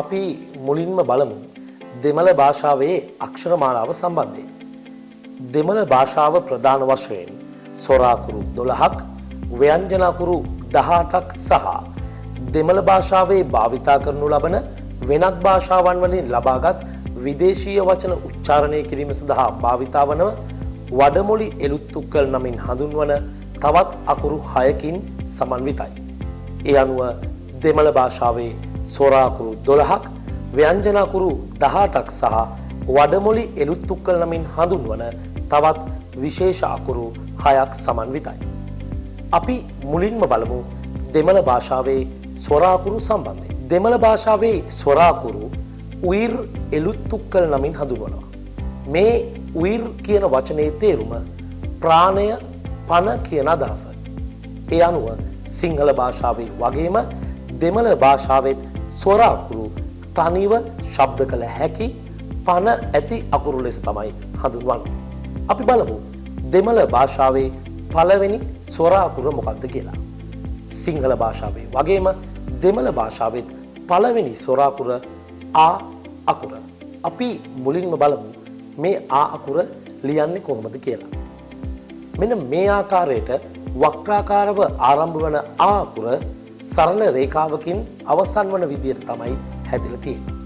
අපි මුලින්ම බලමු දෙමළ භාෂාවේ අක්ෂරමාලාව සම්බන්ධයෙන්. දෙමළ භාෂාව ප්‍රධාන වශයෙන් සොරාකුරු 12ක්, ව්‍යංජනාකුරු 18ක් සහ දෙමළ භාෂාවේ භාවිතා කරනු ලබන වෙනත් භාෂාවන් වලින් ලබාගත් විදේශීය වචන උච්චාරණය කිරීම සඳහා භාවිතා වන වඩමොළි එළුත්තුක්කල් නමින් හඳුන්වන තවත් අකුරු 6කින් සමන්විතයි. ඒ අනුව දෙමළ භාෂාවේ සොරාකුරු 12ක්, ව්‍යංජනාකුරු 18ක් සහ වඩමොළි එළුත්තුක්කල් නමින් හඳුන්වන තවත් විශේෂ අකුරු 6ක් සමන්විතයි. අපි මුලින්ම බලමු දෙමළ භාෂාවේ සොරාකුරු සම්බන්ධයෙන්. දෙමළ භාෂාවේ සොරාකුරු උයිර් එළුත්තුක්කල් නමින් හඳුන්වනවා. මේ උයිර් කියන වචනේ තේරුම ප්‍රාණය, පණ කියන අදහසයි. ඒ අනුව සිංහල භාෂාවේ වගේම දෙමළ භාෂාවෙත් සොරාකුරු තනිව ශබ්ද කළ හැකි පණ ඇති අකුරු ලෙස තමයි හඳුන්වන්නේ. අපි බලමු දෙමළ භාෂාවේ පළවෙනි සොරාකුර මොකක්ද කියලා. සිංහල භාෂාවේ වගේම දෙමළ භාෂාවෙත් පළවෙනි සොරාකුර ආ අකුර. අපි මුලින්ම බලමු මේ ආ අකුර ලියන්නේ කොහොමද කියලා. මෙන්න මේ ආකාරයට වක්‍රාකාරව ආරම්භ වන ආ අකුර සරල රේඛාවකින් අවසන් වන විදියට තමයි හැදිලා තියෙන්නේ.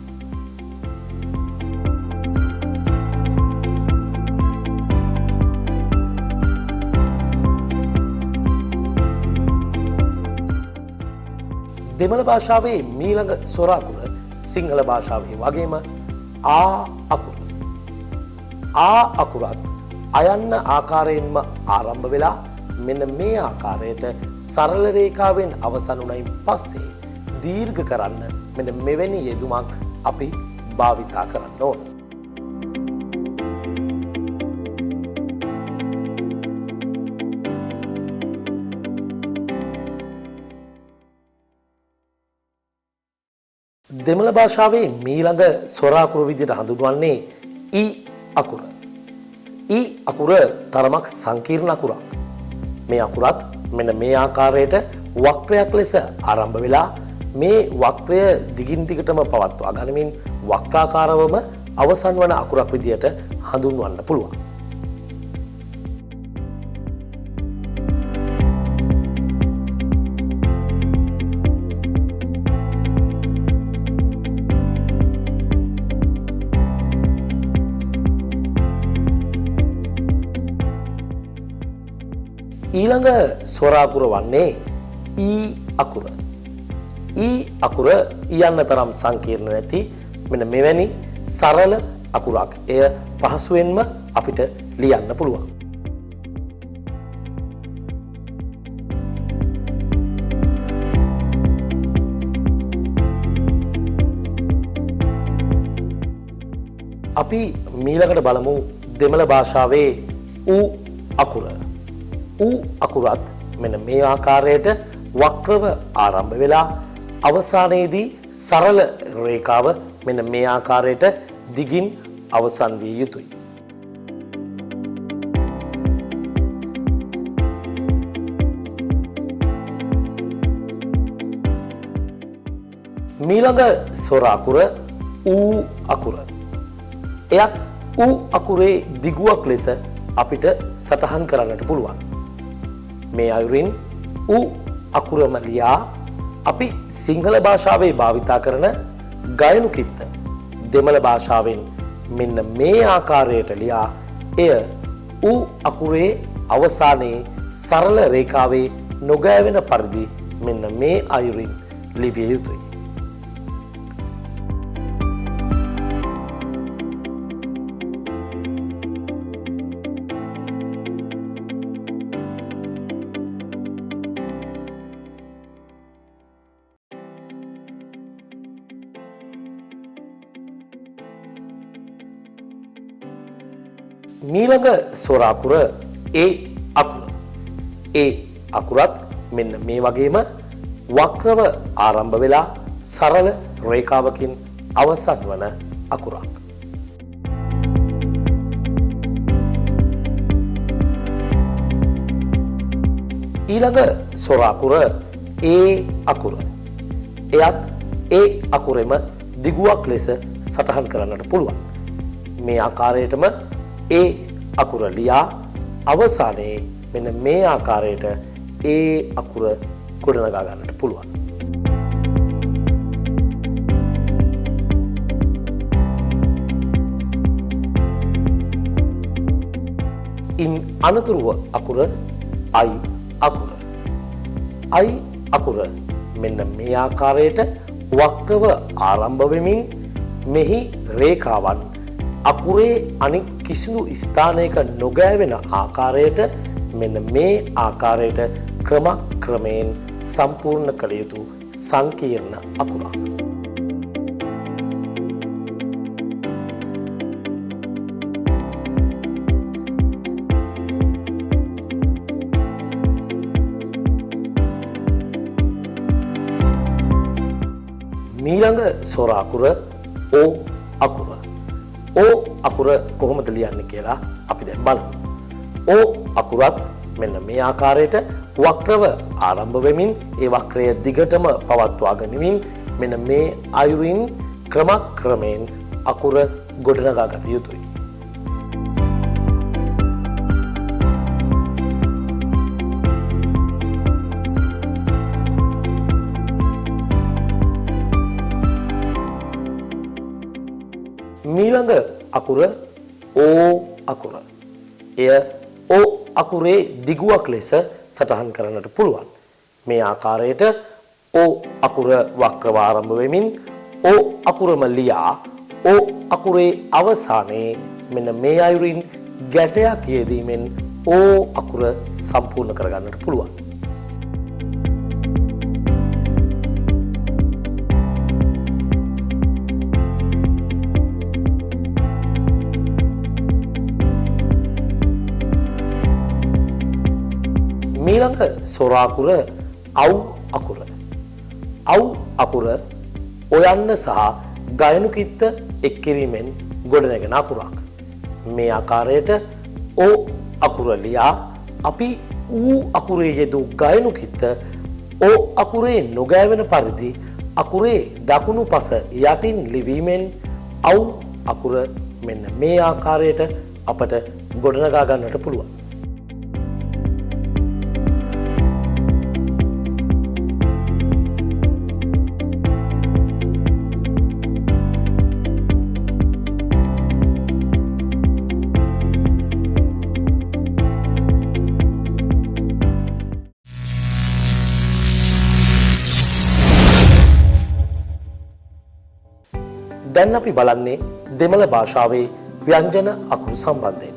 දෙමළ භාෂාවේ මීළඟ සොරාකුර සිංහල භාෂාවේ වගේම ආ අකුර. ආ අකුරත් අයන්න ආකාරයෙන්ම ආරම්භ වෙලා මෙන්න මේ ආකාරයට සරල රේඛාවෙන් අවසන් වුණයින් පස්සේ දීර්ඝ කරන්න මෙන්න මෙවැනි යෙදුමක් අපි භාවිතා කරන්න ඕන. දෙමළ භාෂාවේ මීළඟ සොරාකුර විදිහට හඳුන්වන්නේ ඊ අකුර. ඊ අකුර තරමක් සංකීර්ණ අකුරක්. මේ අකුරත් මෙන්න මේ ආකාරයට වක්‍රයක් ලෙස ආරම්භ වෙලා මේ වක්‍රය දිගින් දිගටම පවත්වා ගනිමින් වක්‍රාකාරවම අවසන් වන අකුරක් විදිහට හඳුන්වන්න පුළුවන්. ඊළඟ සොරාකුර වන්නේ ඊ අකුර. ඊ අකුර ඊයන්න තරම් සංකීර්ණ නැති මෙන්න මෙවැනි සරල අකුරක්. එය පහසුවෙන්ම අපිට ලියන්න පුළුවන්. අපි මීළඟට බලමු දෙමළ භාෂාවේ ඌ අකුර. ඌ අකුරත් මෙන්න මේ ආකාරයට වක්‍රව ආරම්භ වෙලා අවසානයේදී සරල රේඛාව මෙන්න මේ ආකාරයට දිගින් අවසන් විය යුතුයි. මීළඟ සොරාකුර ඌ අකුර. එයත් ඌ අකුරේ දිගුවක් ලෙස අපිට සටහන් කරන්නට පුළුවන්. මේ අයුරින් ඌ අකුරම ලියා අපි සිංහල භාෂාවේ භාවිතා කරන ගයනු කිත්ත දෙමළ භාෂාවෙන් මෙන්න මේ ආකාරයට ලියා එය ඌ අකුරේ අවසානයේ සරල රේඛාවේ නොගෑවෙන පරිදි මෙන්න මේ අයුරින් ලිවිය යුතුයි. මීළඟ සොරාකුර ඒ අකුර. ඒ අකුරත් මෙන්න මේ වගේම වක්‍රව ආරම්භ වෙලා සරල රේඛාවකින් අවසන් වන අකුරක්. ඊළඟ සොරාකුර ඒ අකුර. එයත් ඒ අකුරෙම දිගුවක් ලෙස සටහන් කරන්නට පුළුවන්. මේ ආකාරයටම ඒ අකුර ලියා අවසානයේ මෙන්න මේ ආකාරයට ඒ අකුර ගොඩනගා ගන්නට පුළුවන්. ඉන් අනතුරුව අකුර I අකුර. I අකුර මෙන්න මේ ආකාරයට වක්‍රව ආරම්භ වෙමින් මෙහි රේඛාවන් අකුරේ අනික් කිසිදු ස්ථානයක නොගෑවෙන ආකාරයට මෙන්න මේ ආකාරයට ක්‍රමයෙන් සම්පූර්ණ කළ යුතු සංකීර්ණ අකුරක්. මීළඟ ස්වර අකුර O අකුර. O අකුර කොහොමද ලියන්නේ කියලා අපි දැන් බලමු. O අකුරත් මෙන්න මේ ආකාරයට වක්‍රව ආරම්භ වෙමින් ඒ වක්‍රය දිගටම පවත්වා ගනිමින් මෙන්න මේ අයුරින් ක්‍රමයෙන් අකුර ගොඩනගා ගත යුතුයි. මීළඟ අකුර O අකුර. එය O අකුරේ දිගුවක් ලෙස සටහන් කරන්නට පුළුවන්. මේ ආකාරයට O අකුර වක්‍රව ආරම්භ වෙමින් O අකුරම ලියා O අකුරේ අවසානයේ මෙන්න මේ අයුරින් ගැටයක් යෙදීමෙන් O අකුර සම්පූර්ණ කරගන්නට පුළුවන්. මීළඟ ස්වර අකුර අව් අකුර. අව් අකුර ඔයන්න සහ ගයනු කිත්ත එක් කිරීමෙන් ගොඩනැගෙන අකුරක්. මේ ආකාරයට O අකුර ලියා අපි ඌ අකුරේ යෙදූ ගයනු කිත්ත O අකුරේ නොගෑවෙන පරිදි අකුරේ දකුණු පස යටින් ලිවීමෙන් අව් අකුර මෙන්න මේ ආකාරයට අපට ගොඩනගා ගන්නට පුළුවන්. දැන් අපි බලන්නේ දෙමළ භාෂාවේ ව්‍යංජන අකුරු සම්බන්ධයෙන්.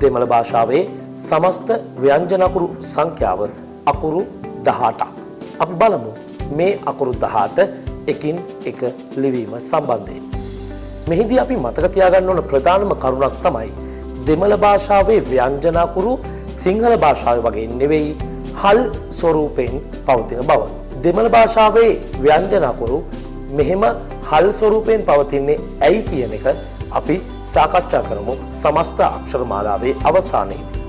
දෙමළ භාෂාවේ සමස්ත ව්‍යංජන අකුරු සංඛ්‍යාව අකුරු 18ක්. අපි බලමු මේ අකුරු 18 එකින් එක ලිවීම සම්බන්ධයෙන්. මෙහිදී අපි මතක තියාගන්න ඕන ප්‍රධානම කරුණක් තමයි දෙමළ භාෂාවේ ව්‍යංජන අකුරු සිංහල භාෂාවේ වගේ නෙවෙයි හල් ස්වරූපයෙන් පවතින බව. දෙමළ භාෂාවේ ව්‍යංජන අකුරු මෙහෙම හල් ස්වරූපයෙන් පවතින්නේ ඇයි කියන එක අපි සාකච්ඡා කරමු සමස්ත අක්ෂර මාලාවේ අවසානයේදී.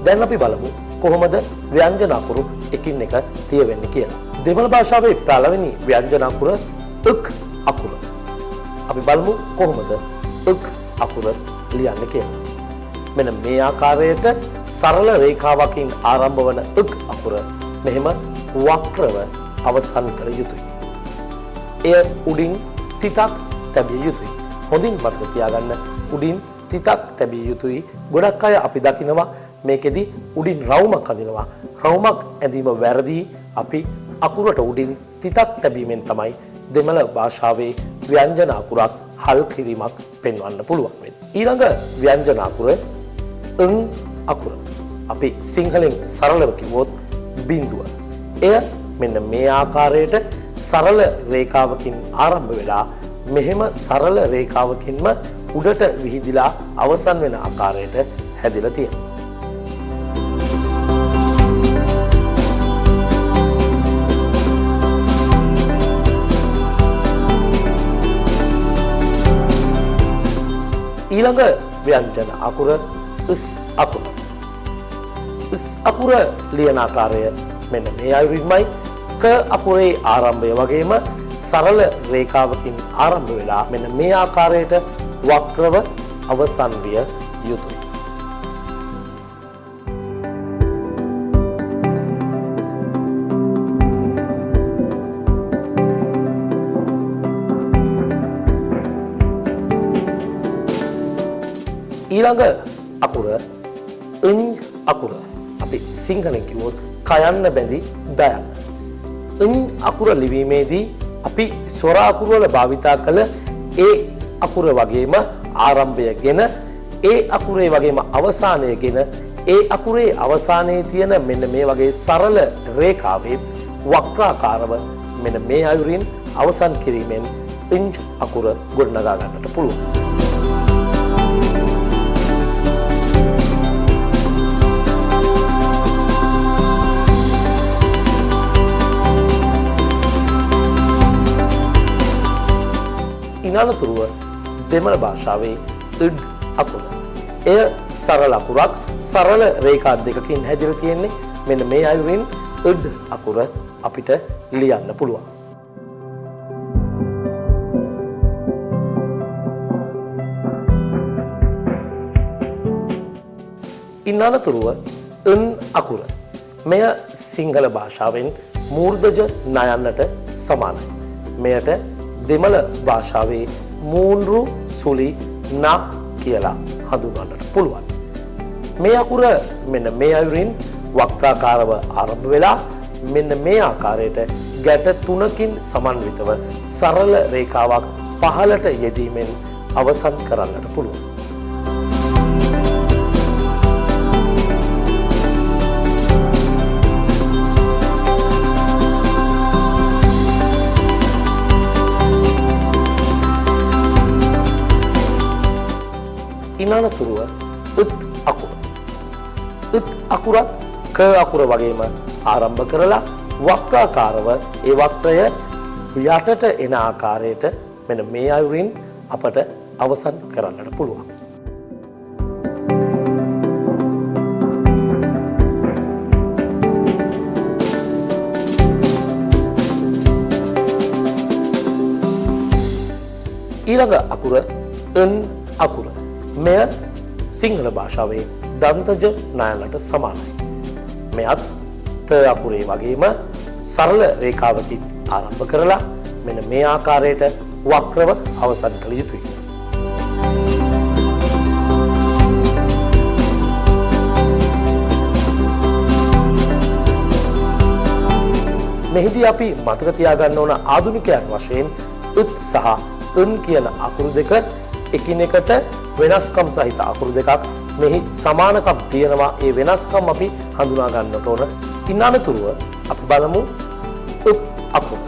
දැන් අපි බලමු කොහොමද ව්‍යංජන අකුරු එකින් එක ලියවෙන්නේ කියලා. දෙමළ භාෂාවේ පළවෙනි ව්‍යංජන අකුර ක් අකුර. අපි බලමු කොහොමද ක් අකුර ලියන්නේ කියලා. මෙන්න මේ ආකාරයට සරල රේඛාවකින් ආරම්භ වන ක් අකුර මෙහෙම වක්‍රව අවසන් කළ යුතුයි. එය උඩින් තිතක් තැබිය යුතුයි. හොඳින් මතක තියාගන්න උඩින් තිතක් තැබිය යුතුයි. ගොඩක් අය අපි දකිනවා මේකෙදි උඩින් රවුමක් අදිනවා. රවුමක් ඇඳීම වැරදි. අපි අකුරට උඩින් තිතක් තැබීමෙන් තමයි දෙමළ භාෂාවේ ව්‍යංජන අකුරක් හල් කිරීමක් පෙන්වන්න පුළුවන් වෙන්නේ. ඊළඟ ව්‍යංජන අකුර ං අකුර. අපි සිංහලෙන් සරලව කිව්වොත් බිඳුව. එය මෙන්න මේ ආකාරයට සරල රේඛාවකින් ආරම්භ වෙලා මෙහෙම සරල රේඛාවකින්ම උඩට විහිදිලා අවසන් වෙන ආකාරයට හැදිලා තියෙනවා. ඊළඟ ව්‍යංජන අකුර ස් අකුර. ස් අකුර ලියන ආකාරය මෙන්න මේ අයුරින්මයි. ක අකුරේ ආරම්භය වගේම සරල රේඛාවකින් ආරම්භ වෙලා මෙන්න මේ ආකාරයට වක්‍රව අවසන් විය යුතුයි. ඊළඟ අකුර න් අකුර. අපි සිංහලෙන් කිව්වොත් කයන්න බැඳි දයන්න. න් අකුර ලිවීමේදී අපි ස්වර අකුර වල භාවිතා කළ ඒ අකුර වගේම ආරම්භයගෙන ඒ අකුරේ වගේම අවසානයගෙන ඒ අකුරේ අවසානයේ තියෙන මෙන්න මේ වගේ සරල රේඛාවේ වක්‍රාකාරව මෙන්න මේ අයුරින් අවසන් කිරීමෙන් න් අකුර ගොඩනගා ගන්නට පුළුවන්. ඉනතුරුව දෙමළ භාෂාවේ ඩ් අකුර. එය සරල අකුරක්. සරල රේඛා දෙකකින් හැදිලා තියෙන්නේ. මෙන්න මේ අයුරින් ඩ් අකුර අපිට ලියන්න පුළුවන්. ඉනතුරුව න් අකුර. මෙය සිංහල භාෂාවෙන් මූර්ධජ නයන්නට සමානයි. මෙයට දෙමළ භාෂාවේ මූන්රු සුලි නා කියලා හඳුන්වන්නට පුළුවන්. මේ අකුර මෙන්න මේ අයුරින් වක්‍රාකාරව ආරම්භ වෙලා මෙන්න මේ ආකාරයට ගැට තුනකින් සමන්විතව සරල රේඛාවක් පහළට යෙදීමෙන් අවසන් කරන්නට පුළුවන්. ඉනතුරුව ත් අකුර. ත් අකුරත් ක අකුර වගේම ආරම්භ කරලා වක්‍රාකාරව ඒ වක්‍රය යටට එන ආකාරයට මෙන්න මේ අයුරින් අපට අවසන් කරන්නට පුළුවන්. ඊළඟ අකුර න් අකුර. මෙය සිංහල භාෂාවේ දන්තජ නයන්නට සමානයි. මෙයත් ත අකුරේ වගේම සරල රේඛාවකින් ආරම්භ කරලා මෙන්න මේ ආකාරයට වක්‍රව අවසන් කළ යුතුයි. මෙහිදී අපි මතක තියාගන්න ඕන ආධුනිකයන් වශයෙන් ත් සහ න් කියන අකුරු දෙක එකිනෙකට වෙනස්කම් සහිත අකුරු දෙකක්. මෙහි සමානකම් තියෙනවා. ඒ වෙනස්කම් අපි හඳුනා ගන්නට ඕන. ඉන්නතුරුව අපි බලමු උප් අකුර.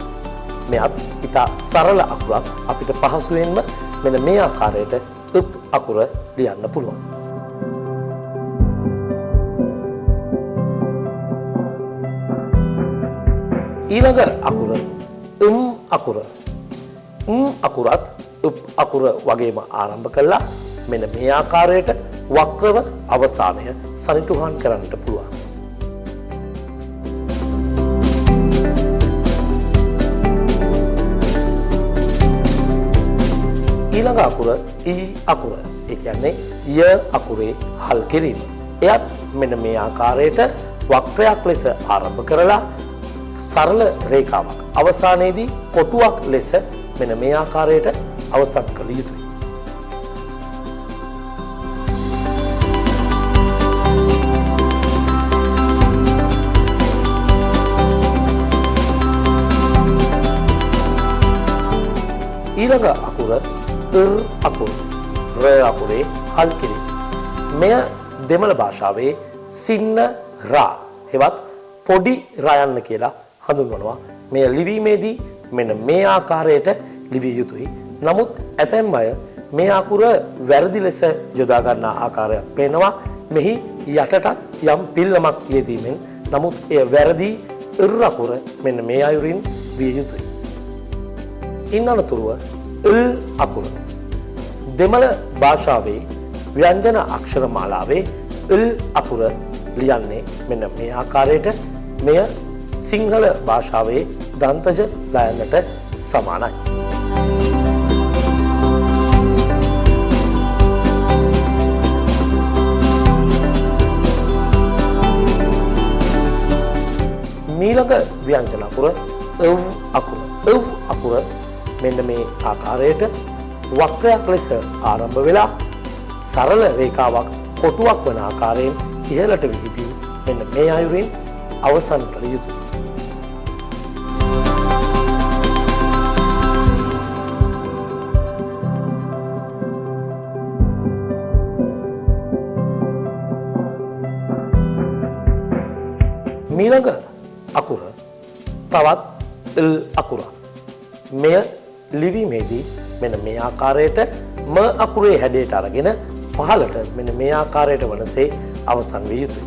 මෙයත් ඉතා සරල අකුරක්. අපිට පහසුවෙන්ම මෙන්න මේ ආකාරයට උප් අකුර ලියන්න පුළුවන්. ඊළඟ අකුර අකුර. අකුරත් උප් අකුර වගේම ආරම්භ කළා මෙන්න මේ ආකාරයට වක්‍රව අවසානය සනිටුහන් කරන්නට පුළුවන්. ඊළඟ අකුර අකුර. ඒ කියන්නේ ය අකුරේ හල් කිරීම. එයත් මෙන්න මේ ආකාරයට වක්‍රයක් ලෙස ආරම්භ කරලා සරල රේඛාවක් අවසානයේදී කොටුවක් ලෙස මෙන්න මේ ආකාරයට අවසන් කළ යුතුයි. ඊළඟ අකුර අකුර. ර අකුරේ හල් කිරීම. මෙය දෙමළ භාෂාවේ සින්න රා හෙවත් පොඩි රයන්න කියලා හඳුන්වනවා. මෙය ලිවීමේදී මෙන්න මේ ආකාරයට ලිවිය යුතුයි. නමුත් ඇතැම් අය මේ අකුර වැරදි ලෙස යොදා ගන්නා ආකාරයක් පේනවා. මෙහි යටටත් යම් පිල්ලමක් යෙදීමෙන් නමුත් එය වැරදි අකුර මෙන්න මේ අයුරින් විය යුතුයි. ඉන්නතුරුව අකුර. දෙමළ භාෂාවේ ව්‍යංජන අක්ෂර මාලාවේ අකුර ලියන්නේ මෙන්න මේ ආකාරයට. මෙය සිංහල භාෂාවේ දන්තජ ලයන්නට සමානයි. මීළඟ ව්‍යංජන අකුර ව් අකුර. ව් අකුර මෙන්න මේ ආකාරයට වක්‍රයක් ලෙස ආරම්භ වෙලා සරල රේඛාවක් කොටුවක් වන ආකාරයෙන් ඉහළට විහිදී මෙන්න මේ අයුරින් අවසන් කළ යුතුයි. මීළඟ අකුර තවත් ල් අකුරක්. මෙය ලිවීමේදී මෙන්න මේ ආකාරයට ම අකුරේ හැඩයට අරගෙන පහළට මෙන්න මේ ආකාරයට වනසේ අවසන් විය යුතුයි.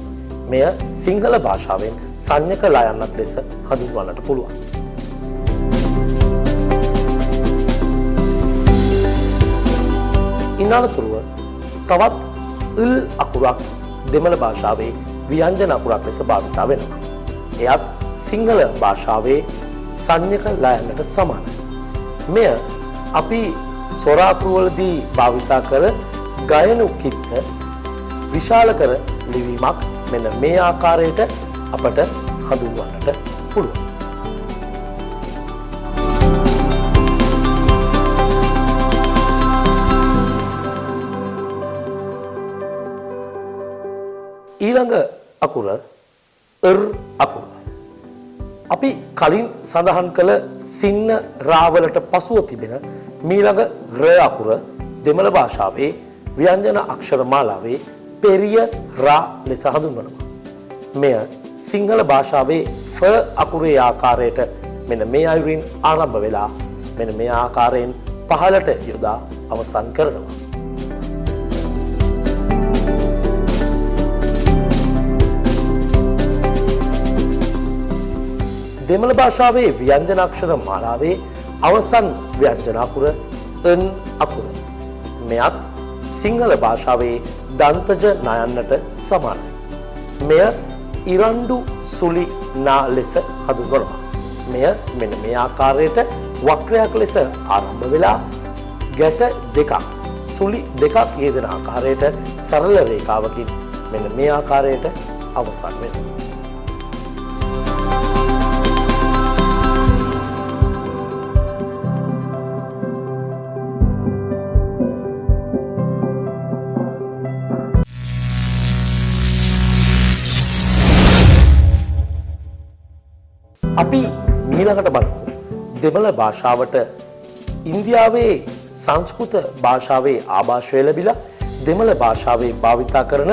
මෙය සිංහල භාෂාවෙන් සංඥක ලයන්නක් ලෙස හඳුන්වන්නට පුළුවන්. ඉන්නතුරුව තවත් ල් අකුරක් දෙමළ භාෂාවේ ව්‍යංජන අකුරක් ලෙස භාවිතා වෙනවා. එයත් සිංහල භාෂාවේ සංඥක ලයන්නට සමානයි. මෙය අපි සොර අකුරුවලදී භාවිතා කර ගයනු කිත්ත විශාල කර ලිවීමක් මෙන්න මේ ආකාරයට අපට හඳුන්වන්නට පුළුවන්. ඊළඟ අකුර අකුර. අපි කලින් සඳහන් කළ සින්න රාවලට පසුව තිබෙන මීළඟ අකුර දෙමළ භාෂාවේ ව්‍යංජන අක්ෂර මාලාවේ පෙරිය රා ලෙස හඳුන්වනවා. මෙය සිංහල භාෂාවේ ෆ අකුරේ ආකාරයට මෙන්න මේ අයුරින් ආරම්භ වෙලා මෙන්න මේ ආකාරයෙන් පහළට යොදා අවසන් කරනවා. දෙමළ භාෂාවේ ව්‍යංජන අක්ෂර මාලාවේ අවසන් ව්‍යංජන අකුර න් අකුර. මෙයත් සිංහල භාෂාවේ දන්තජ නයන්නට සමානයි. මෙය ඉරණ්ඩු සුලි නා ලෙස හඳුන්වනවා. මෙය මෙන්න මේ ආකාරයට වක්‍රයක් ලෙස ආරම්භ වෙලා ගැට දෙකක් සුලි දෙකක් යෙදෙන ආකාරයට සරල රේඛාවකින් මෙන්න මේ ආකාරයට අවසන් වෙනවා. අපි මීළඟට බලමු දෙමළ භාෂාවට ඉන්දියාවේ සංස්කෘත භාෂාවේ ආභාෂය ලැබිලා දෙමළ භාෂාවේ භාවිතා කරන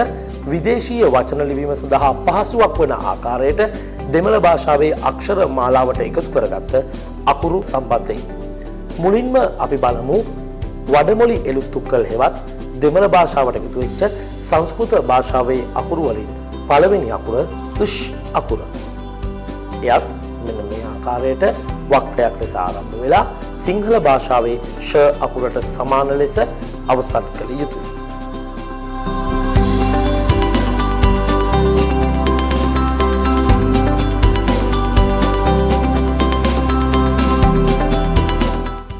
විදේශීය වචන ලිවීම සඳහා පහසුවක් වන ආකාරයට දෙමළ භාෂාවේ අක්ෂර මාලාවට එකතු කරගත්ත අකුරු සම්බන්ධයෙන්. මුලින්ම අපි බලමු වඩමොලි එළුත්තුක්කල් හෙවත් දෙමළ භාෂාවට එකතු වෙච්ච සංස්කෘත භාෂාවේ අකුරු වලින් පළවෙනි අකුර ෂ් අකුර. එයත් මෙන්න මේ ආකාරයට වක්‍රයක් ලෙස ආරම්භ වෙලා සිංහල භාෂාවේ ෂ අකුරට සමාන ලෙස අවසන් කළ යුතුයි.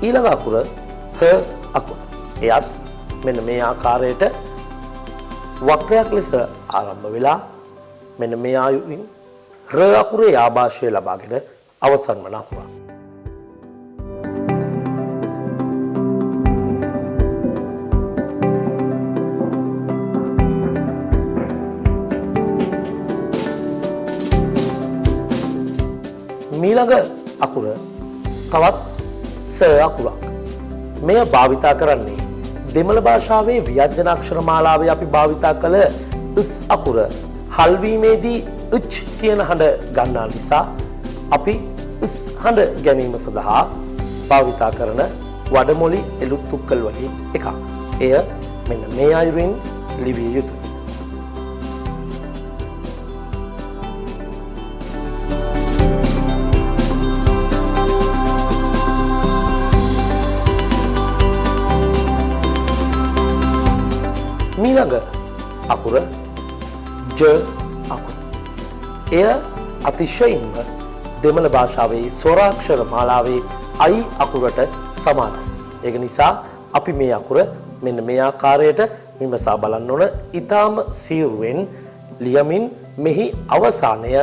ඊළඟ අකුර හ අකුර. එයත් මෙන්න මේ ආකාරයට වක්‍රයක් ලෙස ආරම්භ වෙලා මෙන්න මේ ආයුරින් ර අකුරේ ආභාෂය ලබාගෙන අවසන් වන අකුරක්. මීළඟ අකුර තවත් ස අකුරක්. මෙය භාවිතා කරන්නේ දෙමළ භාෂාවේ ව්‍යංජන අක්ෂර මාලාවේ අපි භාවිතා කළ ස් අකුර හල්වීමේදී උච් කියන හඬ ගන්නා නිසා අපි ස් හඬ ගැනීම සඳහා භාවිතා කරන වඩමොලි එළුත්තුක්කල් වලින් එකක්. එය මෙන්න මේ අයුරින් ලිවිය යුතුයි. මීළඟ අකුර ජ අකුර. එය අතිශයින්ම දෙමළ භාෂාවේ ස්වරාක්ෂර මාලාවේ අයි අකුරට සමානයි. ඒක නිසා අපි මේ අකුර මෙන්න මේ ආකාරයට විමසා බලන්න ඕන. ඊටාම සීරුවෙන් ලියමින් මෙහි අවසානය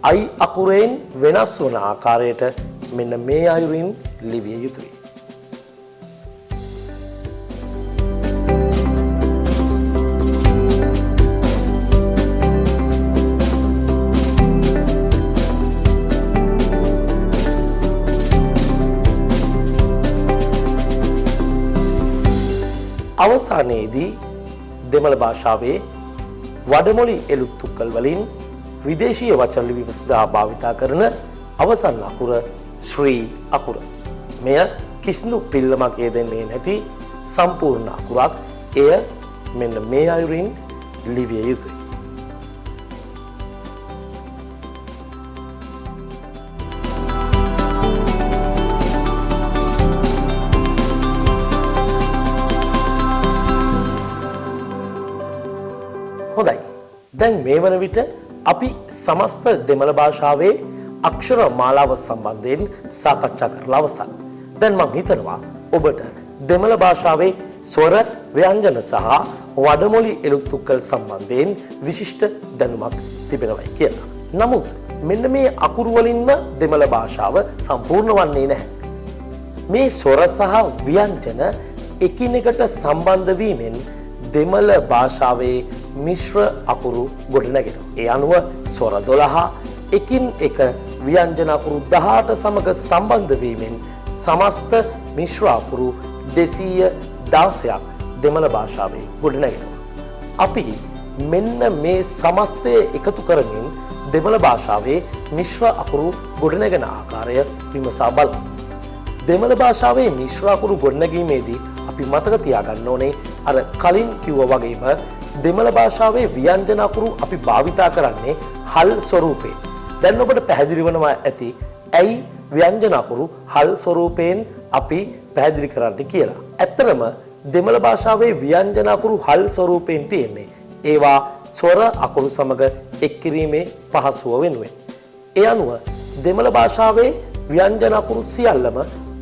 අයි අකුරෙන් වෙනස් වන ආකාරයට මෙන්න මේ අයුරින් ලිවිය යුතුයි. අවසානයේදී දෙමළ භාෂාවේ වඩමොළි එළුත්තුක්කල් වලින් විදේශීය වචන ලිවීම සඳහා භාවිතා කරන අවසන් අකුර ශ්‍රී අකුර. මෙය කිසිදු පිල්ලමක් යෙදෙන්නේ නැති සම්පූර්ණ අකුරක්. එය මෙන්න මේ අයුරින් ලිවිය යුතුයි. හොඳයි. දැන් මේ වන විට අපි සමස්ත දෙමළ භාෂාවේ අක්ෂර මාලාව සම්බන්ධයෙන් සාකච්ඡා කරලා අවසන්. දැන් මම හිතනවා ඔබට දෙමළ භාෂාවේ ස්වර ව්‍යංජන සහ වඩමොළි එළුත්තුක්කල් සම්බන්ධයෙන් විශිෂ්ට දැනුමක් තිබෙනවායි කියලා. නමුත් මෙන්න මේ අකුරු වලින්ම දෙමළ භාෂාව සම්පූර්ණ වන්නේ නැහැ. මේ ස්වර සහ ව්‍යංජන එකිනෙකට සම්බන්ධ වීමෙන් දෙමළ භාෂාවේ මිශ්‍ර අකුරු ගොඩනැගෙනවා. ඒ අනුව ස්වර 12 එකින් එක ව්‍යංජන අකුරු 18 සමග සම්බන්ධ වීමෙන් සමස්ත මිශ්‍ර අකුරු 216ක් දෙමළ භාෂාවේ ගොඩනැගෙනවා. අපි මෙන්න මේ සමස්තය එකතු කරමින් දෙමළ භාෂාවේ මිශ්‍ර අකුරු ගොඩනැගෙන ආකාරය විමසා බලමු. දෙමළ භාෂාවේ මිශ්‍ර අකුරු ගොඩනැගීමේදී අපි මතක තියාගන්න ඕනේ අර කලින් කිව්වා වගේම දෙමළ භාෂාවේ ව්‍යංජන අකුරු අපි භාවිතා කරන්නේ හල් ස්වරූපේ. දැන් ඔබට පැහැදිලි වෙනවා ඇති ඇයි ව්‍යංජන අකුරු හල් ස්වරූපයෙන් අපි පැහැදිලි කරන්න කියලා. ඇත්තටම දෙමළ භාෂාවේ ව්‍යංජන අකුරු හල් ස්වරූපයෙන් තියෙන්නේ ඒවා ස්වර අකුරු සමග එක් කිරීමේ පහසුව වෙනුවෙන්. ඒ අනුව දෙමළ භාෂාවේ ව්‍යංජන අකුරු සියල්ලම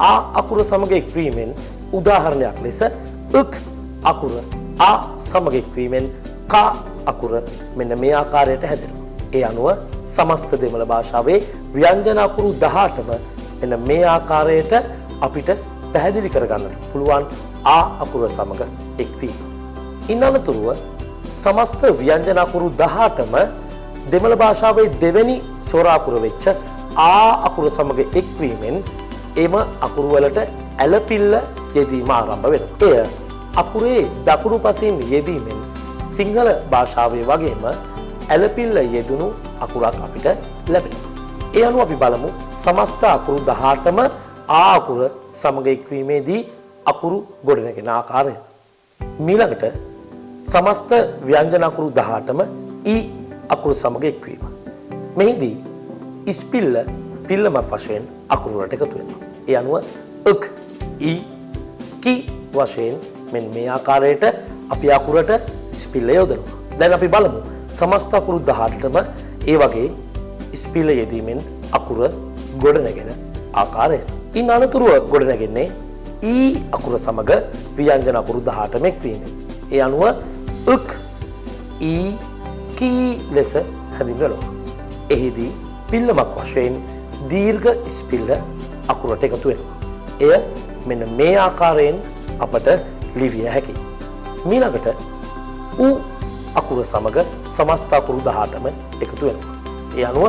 ආ අකුර සමග එක්වීමෙන් උදාහරණයක් ලෙස ක් අකුර ආ සමග එක්වීමෙන් කා අකුර මෙන්න මේ ආකාරයට හැදෙනවා. ඒ අනුව සමස්ත දෙමළ භාෂාවේ ව්‍යංජන අකුරු 18ම මෙන්න මේ ආකාරයට අපිට පැහැදිලි කරගන්නට පුළුවන් ආ අකුර සමග එක්වීම. ඉන් අනතුරුව සමස්ත ව්‍යංජන අකුරු 18ම දෙමළ භාෂාවේ දෙවෙනි ස්වර අකුර වෙච්ච ආ අකුර සමග එක්වීමෙන් එම අකුරු වලට ඇලපිල්ල යෙදීම ආරම්භ වෙනවා. එය අකුරේ දකුණු පසින් යෙදීමෙන් සිංහල භාෂාවේ වගේම ඇලපිල්ල යෙදුණු අකුරක් අපිට ලැබෙනවා. ඒ අනුව අපි බලමු සමස්ත අකුරු 18ම ආ අකුර සමග එක්වීමේදී අකුරු ගොඩනැගෙන ආකාරය. ඊළඟට සමස්ත ව්‍යංජන අකුරු 18ම ඊ අකුරු සමග එක්වීම. මෙහිදී ඉස්පිල්ල පිල්ලමක් වශයෙන් අකුරු වලට එකතු වෙනවා. ඒ අනුව ක් ඊ කි වශයෙන් මෙන්න මේ ආකාරයට අපි අකුරට ඉස්පිල්ල යොදනවා. දැන් අපි බලමු සමස්ත අකුරු 18ටම ඒ වගේ ඉස්පිල්ල යෙදීමෙන් අකුර ගොඩනැගෙන ආකාරය. ඉන් අනතුරුව ගොඩනැගෙන්නේ ඊ අකුර සමග ව්‍යංජන අකුරු 18ම එක්වීමෙන්. ඒ අනුව ක් ඊ කී ලෙස හැඳින්වෙනවා. එහිදී පිල්ලමක් වශයෙන් දීර්ඝ ඉස්පිල්ල අකුරට එකතු වෙනවා. එය මෙන්න මේ ආකාරයෙන් අපට ලිවිය හැකියි. ඊළඟට උ අකුර සමග සමස්ත අකුරු 18ම එකතු වෙනවා. ඒ අනුව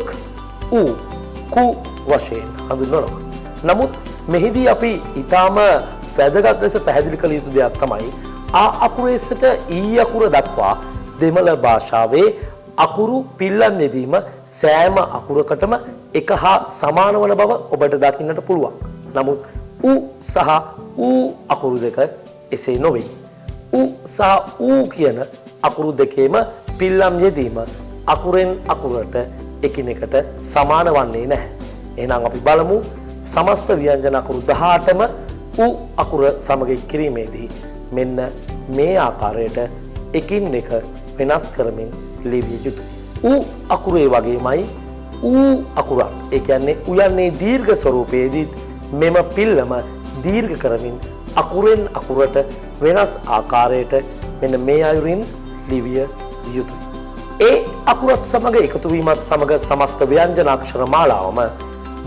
ක් උ කු වශයෙන් හඳුන්වනවා. නමුත් මෙහිදී අපි ඊටාම වැදගත් ලෙස පැහැදිලි කළ යුතු දෙයක් තමයි ආ අකුරේ සිට ඊ අකුර දක්වා දෙමළ භාෂාවේ අකුරු පිල්ලම් යෙදීම සෑම අකුරකටම එක හා සමාන වන බව ඔබට දකින්නට පුළුවන්. නමුත් උ සහ ඌ අකුරු දෙක එසේ නොවේ. උ සහ ඌ කියන අකුරු දෙකේම පිල්ලම් යෙදීම අකුරෙන් අකුරට එකිනෙකට සමාන වන්නේ නැහැ. එහෙනම් අපි බලමු සමස්ත ව්‍යංජන අකුරු 18ම උ අකුර සමග කිරීමේදී මෙන්න මේ ආකාරයට එකින් එක වෙනස් කරමින් ලිවිය යුතුයි. උ අකුරේ වගේමයි ඌ අකුරත් ඒ කියන්නේ උයන්නේ දීර්ඝ ස්වරූපයේදී මෙම පිල්ලම දීර්ඝ කරමින් අකුරෙන් අකුරට වෙනස් ආකාරයට මෙන්න මේ අයුරින් ලිවිය යුතුයි. ඒ අකුරත් සමග එකතු වීමත් සමග සමස්ත ව්‍යංජන අක්ෂර මාලාවම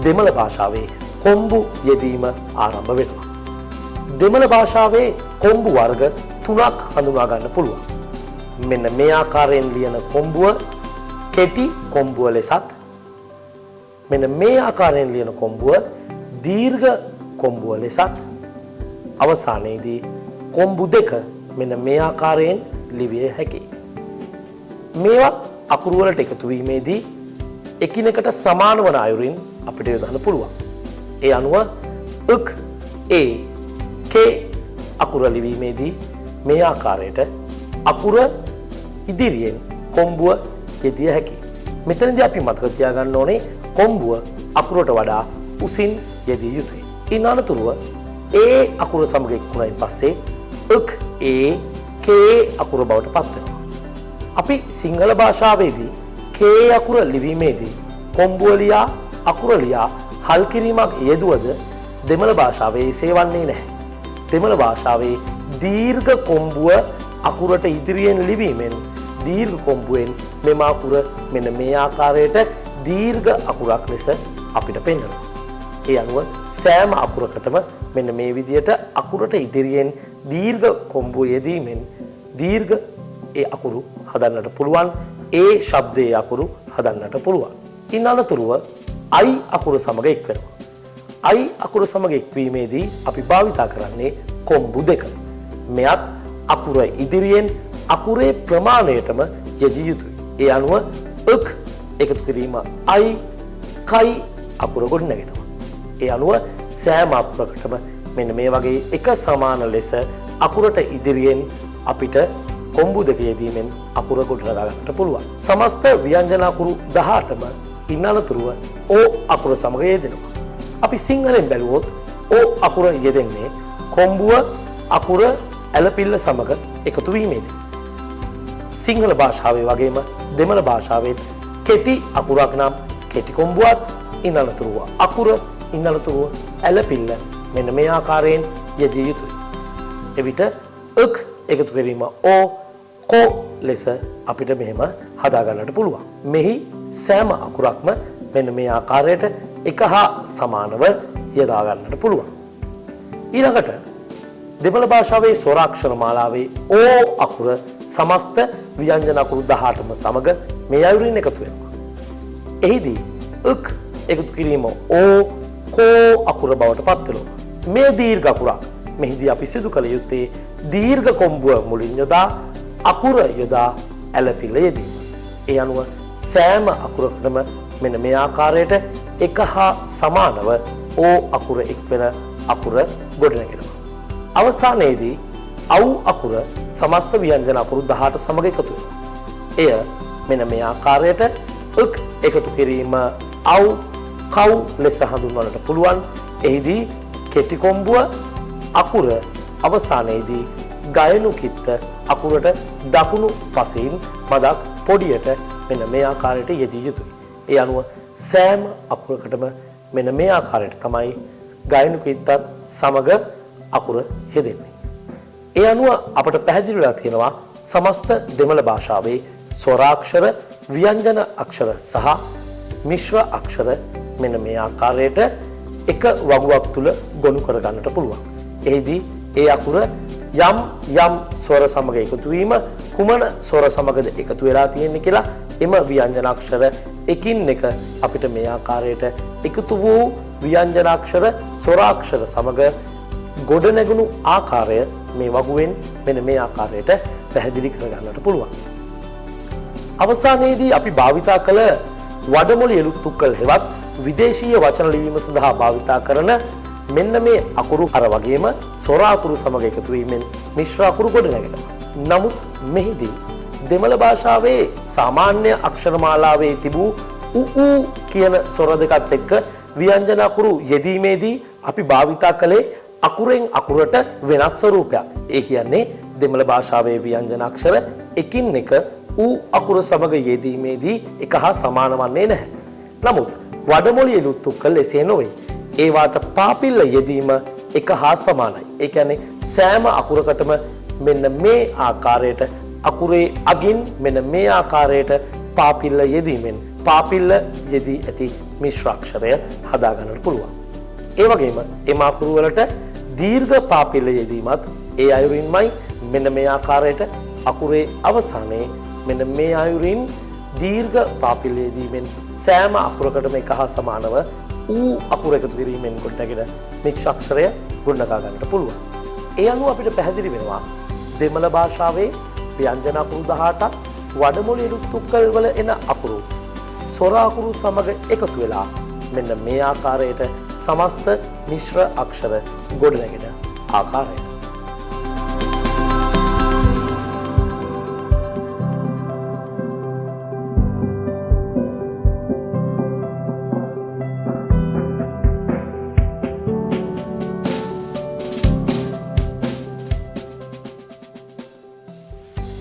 දෙමළ භාෂාවේ කොම්බු යෙදීම ආරම්භ වෙනවා. දෙමළ භාෂාවේ කොම්බු වර්ග 3ක් හඳුනා ගන්න පුළුවන්. මෙන්න මේ ආකාරයෙන් ලියන කොම්බුව කෙටි කොම්බුව ලෙසත් මෙන්න මේ ආකාරයෙන් ලියන කොම්බුව දීර්ඝ කොම්බුව ලෙසත් අවසානයේදී කොම්බු දෙක මෙන්න මේ ආකාරයෙන් ලිවිය හැකියි. මේවත් අකුරු වලට එකතු වීමේදී එකිනෙකට සමාන වන අයුරින් අපිට යොදන්න පුළුවන්. ඒ අනුව ක් ඒ කේ අකුර ලිවීමේදී මේ ආකාරයට අකුර ඉදිරියෙන් කොම්බුව යෙදිය හැකියි. මෙතනදී අපි මතක තියාගන්න ඕනේ කොම්බුව අකුරට වඩා උසින් යෙදිය යුතුයි. ඉන් අනතුරුව ඒ අකුර සමග එක්ුණයින් පස්සේ ක් ඒ කේ අකුර බවට පත් වෙනවා. අපි සිංහල භාෂාවේදී කේ අකුර ලිවීමේදී කොම්බුව ලියා අකුර ලියා හල් කිරීමක් යෙදුවද දෙමළ භාෂාවේ එසේ වන්නේ නැහැ. දෙමළ භාෂාවේ දීර්ඝ කොම්බුව අකුරට ඉදිරියෙන් ලිවීමෙන් දීර්ඝ කොම්බුවෙන් මෙම අකුර මෙන්න මේ ආකාරයට දීර්ඝ අකුරක් ලෙස අපිට පෙන්වනවා. ඒ අනුව සෑම අකුරකටම මෙන්න මේ විදියට අකුරට ඉදිරියෙන් දීර්ඝ කොම්බුව යෙදීමෙන් දීර්ඝ ඒ අකුරු හදන්නට පුළුවන්. ඒ ශබ්දයේ අකුරු හදන්නට පුළුවන්. ඉන් අනතුරුව I අකුර සමග එක් වෙනවා. I අකුර සමග එක්වීමේදී අපි භාවිතා කරන්නේ කොම්බු දෙක. මෙයත් අකුර ඉදිරියෙන් අකුරේ ප්‍රමාණයටම යෙදිය යුතුයි. ඒ අනුව ක් එකතු කිරීම I කයි අකුර ගොඩනගෙනවා. ඒ අනුව සෑම අකුරකටම මෙන්න මේ වගේ එක සමාන ලෙස අකුරට ඉදිරියෙන් අපිට කොම්බු දෙක යෙදීමෙන් අකුර ගොඩනගා ගන්නට පුළුවන්. සමස්ත ව්‍යංජන අකුරු 18ම ඉන් අනතුරුව ඕ අකුර සමග යෙදෙනවා. අපි සිංහලෙන් බැලුවොත් ඕ අකුර යෙදෙන්නේ කොම්බුව අකුර ඇලපිල්ල සමග එකතු වීමේදී. සිංහල භාෂාවේ වගේම දෙමළ භාෂාවෙත් කෙටි අකුරක් නම් කෙටි කොම්බුවත් ඉන් අනතුරුව අකුර ඉන් අනතුරුව ඇලපිල්ල මෙන්න මේ ආකාරයෙන් යෙදිය යුතුයි. එවිට ක් එකතු කිරීම ඕ කෝ ලෙස අපිට මෙහෙම හදා ගන්නට පුළුවන්. මෙහි සෑම අකුරක්ම මෙන්න මේ ආකාරයට එක හා සමානව යොදා ගන්නට පුළුවන්. ඊළඟට දෙමළ භාෂාවේ ස්වරාක්ෂර මාලාවේ ඕ අකුර සමස්ත ව්‍යංජන අකුරු 18ම සමග මේ අයුරින් එකතු වෙනවා. එහිදී ක් එකතු කිරීම ඕ කෝ අකුර බවට පත් වෙනවා. මේ දීර්ඝ අකුරක්. මෙහිදී අපි සිදු කළ යුත්තේ දීර්ඝ කොම්බුව මුලින් යොදා අකුර යොදා ඇලපිල්ල යෙදීම. ඒ අනුව සෑම අකුරකටම මෙන්න මේ ආකාරයට එක හා සමානව ඕ අකුර එක්වෙන අකුර ගොඩනගෙනවා. අවසානයේදී අව් අකුර සමස්ත ව්‍යංජන අකුරු 18 සමග එකතු වෙනවා. එය මෙන්න මේ ආකාරයට ක් එකතු කිරීම අව් කව් ලෙස හඳුන්වන්නට පුළුවන්. එහිදී කෙටි කොම්බුව අකුර අවසානයේදී ගයනු කිත්ත අකුරට දකුණු පසින් මදක් පොඩියට මෙන්න මේ ආකාරයට යෙදිය යුතුයි. ඒ අනුව සෑම අකුරකටම මෙන්න මේ ආකාරයට තමයි ගයනු කිත්තත් සමග අකුර යෙදෙන්නේ. ඒ අනුව අපට පැහැදිලි වෙලා තියෙනවා සමස්ත දෙමළ භාෂාවේ ස්වරාක්ෂර ව්‍යංජන අක්ෂර සහ මිශ්‍ර අක්ෂර මෙන්න මේ ආකාරයට එක වගුවක් තුල ගොනු කර ගන්නට පුළුවන්. එහිදී ඒ අකුර යම් යම් ස්වර සමග එකතු වීම කුමන ස්වර සමගද එකතු වෙලා තියෙන්නේ කියලා එම ව්‍යංජන අක්ෂර එකින් එක අපිට මේ ආකාරයට එකතු වූ ව්‍යංජන අක්ෂර ස්වරාක්ෂර සමග ගොඩනැගුණු ආකාරය මේ වගුවෙන් මෙන්න මේ ආකාරයට පැහැදිලි කර ගන්නට පුළුවන්. අවසානයේදී අපි භාවිතා කළ වඩමොළි එළුත් තුක්කල් හෙවත් විදේශීය වචන ලිවීම සඳහා භාවිතා කරන මෙන්න මේ අකුරු අර වගේම සොර අකුරු සමග එකතු වීමෙන් මිශ්‍ර අකුරු ගොඩනැගෙනවා. නමුත් මෙහිදී දෙමළ භාෂාවේ සාමාන්‍ය අක්ෂර මාලාවේ තිබූ උ කියන ස්වර දෙකත් එක්ක ව්‍යංජන අකුරු යෙදීමේදී අපි භාවිතා කළේ අකුරෙන් අකුරට වෙනස් ස්වරූපයක්. ඒ කියන්නේ දෙමළ භාෂාවේ ව්‍යංජන අක්ෂර එකින් එක උ අකුර සමග යෙදීමේදී එක හා සමාන වන්නේ නැහැ. නමුත් වඩමොළි එළුත් තුක්කල් එසේ නොවේ. ඒවාට පාපිල්ල යෙදීම එක හා සමානයි. ඒ කියන්නේ සෑම අකුරකටම මෙන්න මේ ආකාරයට අකුරේ අගින් මෙන්න මේ ආකාරයට පාපිල්ල යෙදීමෙන් පාපිල්ල යෙදී ඇති මිශ්‍ර අක්ෂරය හදා ගන්නට පුළුවන්. ඒ වගේම එම අකුරු වලට දීර්ඝ පාපිල්ල යෙදීමත් ඒ අයුරින්මයි මෙන්න මේ ආකාරයට අකුරේ අවසානයේ මෙන්න මේ අයුරින් දීර්ඝ පාපිල්ල යෙදීමෙන් සෑම අකුරකටම එක හා සමානව ඌ අකුර එකතු කිරීමෙන් ගොඩනැගෙන මිශ්‍ර අක්ෂරය ගොඩනගා ගන්නට පුළුවන්. ඒ අනුව අපිට පැහැදිලි වෙනවා දෙමළ භාෂාවේ ව්‍යංජන අකුරු 18ක් වඩමොළි රුක්තුක්කල් වල එන අකුරු සොර අකුරු සමග එකතු වෙලා මෙන්න මේ ආකාරයට සමස්ත මිශ්‍ර අක්ෂර ගොඩනැගෙන ආකාරය.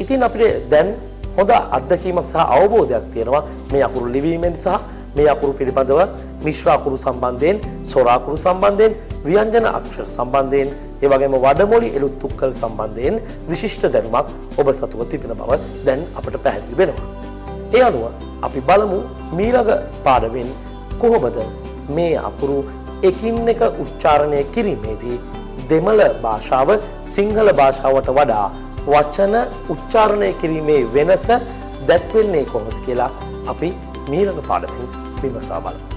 ඉතින් අපිට දැන් හොඳ අත්දැකීමක් සහ අවබෝධයක් තියෙනවා මේ අකුරු ලිවීමෙන් සහ මේ අකුරු පිළිබඳව මිශ්‍ර අකුරු සම්බන්ධයෙන් සොර අකුරු සම්බන්ධයෙන් ව්‍යංජන අක්ෂර සම්බන්ධයෙන් ඒ වගේම වඩමොළි එළුත් තුක්කල් සම්බන්ධයෙන් විශිෂ්ට දැනුමක් ඔබ සතුව තිබෙන බව දැන් අපට පැහැදිලි වෙනවා. ඒ අනුව අපි බලමු මීළඟ පාඩමෙන් කොහොමද මේ අකුරු එකින් එක උච්චාරණය කිරීමේදී දෙමළ භාෂාව සිංහල භාෂාවට වඩා වචන උච්චාරණය කිරීමේ වෙනස දැක්වෙන්නේ කොහොමද කියලා අපි මීළඟ පාඩමෙන් විමසා බලමු.